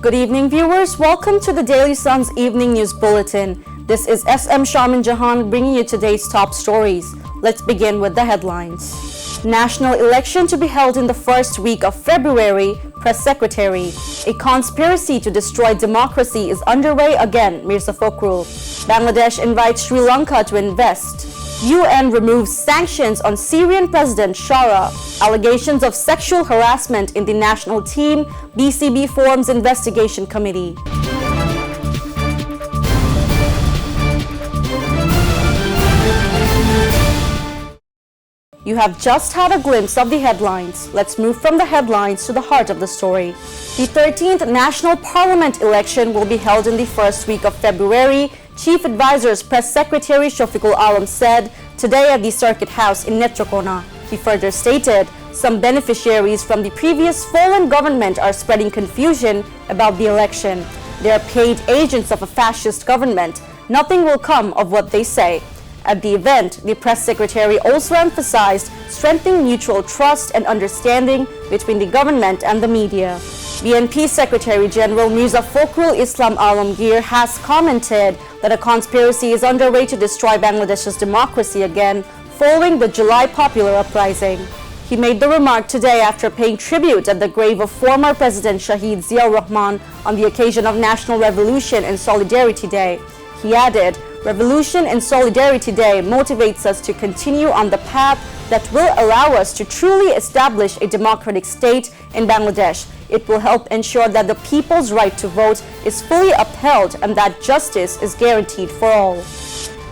Good evening, viewers. Welcome to the Daily Sun's Evening News Bulletin. This is SM Sharmin Jahan bringing you today's top stories. Let's begin with the headlines. National election to be held in the first week of February, Press Secretary. A conspiracy to destroy democracy is underway again, Mirza Fakhrul. Bangladesh invites Sri Lanka to invest. UN removes sanctions on Syrian President Shara. Allegations of sexual harassment in the national team. BCB forms investigation committee. You have just had a glimpse of the headlines. Let's move from the headlines to the heart of the story. The 13th National Parliament election will be held in the first week of February, Chief Advisor's Press Secretary Shafiqul Alam said today at the Circuit House in Netrokona. He further stated, some beneficiaries from the previous fallen government are spreading confusion about the election. They are paid agents of a fascist government. Nothing will come of what they say. At the event, the press secretary also emphasized strengthening mutual trust and understanding between the government and the media. BNP Secretary General Mirza Fakhrul Islam Alamgir has commented that a conspiracy is underway to destroy Bangladesh's democracy again following the July popular uprising. He made the remark today after paying tribute at the grave of former President Shahid Ziaur Rahman on the occasion of National Revolution and Solidarity Day. He added, Revolution and Solidarity Day motivates us to continue on the path that will allow us to truly establish a democratic state in Bangladesh. It will help ensure that the people's right to vote is fully upheld and that justice is guaranteed for all.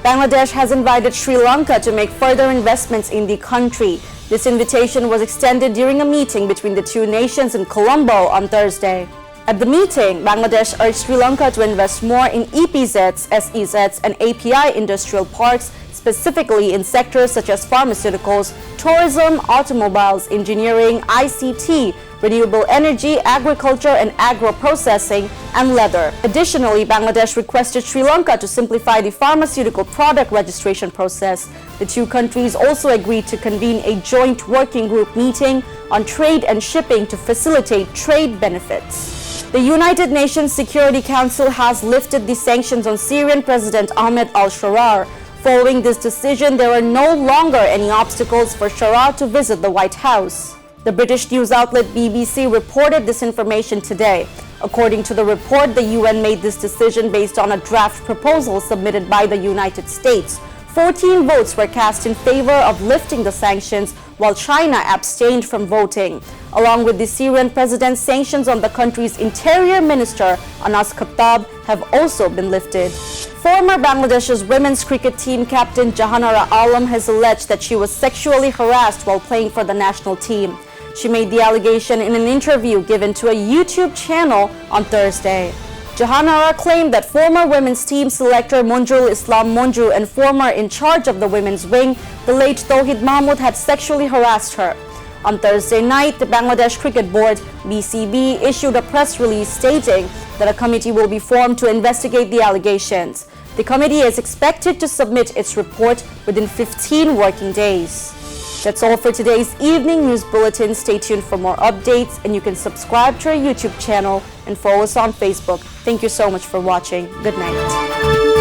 Bangladesh has invited Sri Lanka to make further investments in the country. This invitation was extended during a meeting between the two nations in Colombo on Thursday. At the meeting, Bangladesh urged Sri Lanka to invest more in EPZs, SEZs, and API industrial parks, specifically in sectors such as pharmaceuticals, tourism, automobiles, engineering, ICT, renewable energy, agriculture and agro-processing, and leather. Additionally, Bangladesh requested Sri Lanka to simplify the pharmaceutical product registration process. The two countries also agreed to convene a joint working group meeting on trade and shipping to facilitate trade benefits. The United Nations Security Council has lifted the sanctions on Syrian President Ahmed al-Sharar. Following this decision, there are no longer any obstacles for Sharar to visit the White House. The British news outlet BBC reported this information today. According to the report, the UN made this decision based on a draft proposal submitted by the United States. 14 votes were cast in favor of lifting the sanctions, while China abstained from voting. Along with the Syrian president, sanctions on the country's interior minister, Anas Khattab, have also been lifted. Former Bangladesh's women's cricket team captain Jahanara Alam has alleged that she was sexually harassed while playing for the national team. She made the allegation in an interview given to a YouTube channel on Thursday. Jahanara claimed that former women's team selector Monjurul Islam Monju and former in charge of the women's wing, the late Tauhid Mahmud, had sexually harassed her. On Thursday night, the Bangladesh Cricket Board, BCB, issued a press release stating that a committee will be formed to investigate the allegations. The committee is expected to submit its report within 15 working days. That's all for today's Evening News Bulletin. Stay tuned for more updates, and you can subscribe to our YouTube channel and follow us on Facebook. Thank you so much for watching. Good night.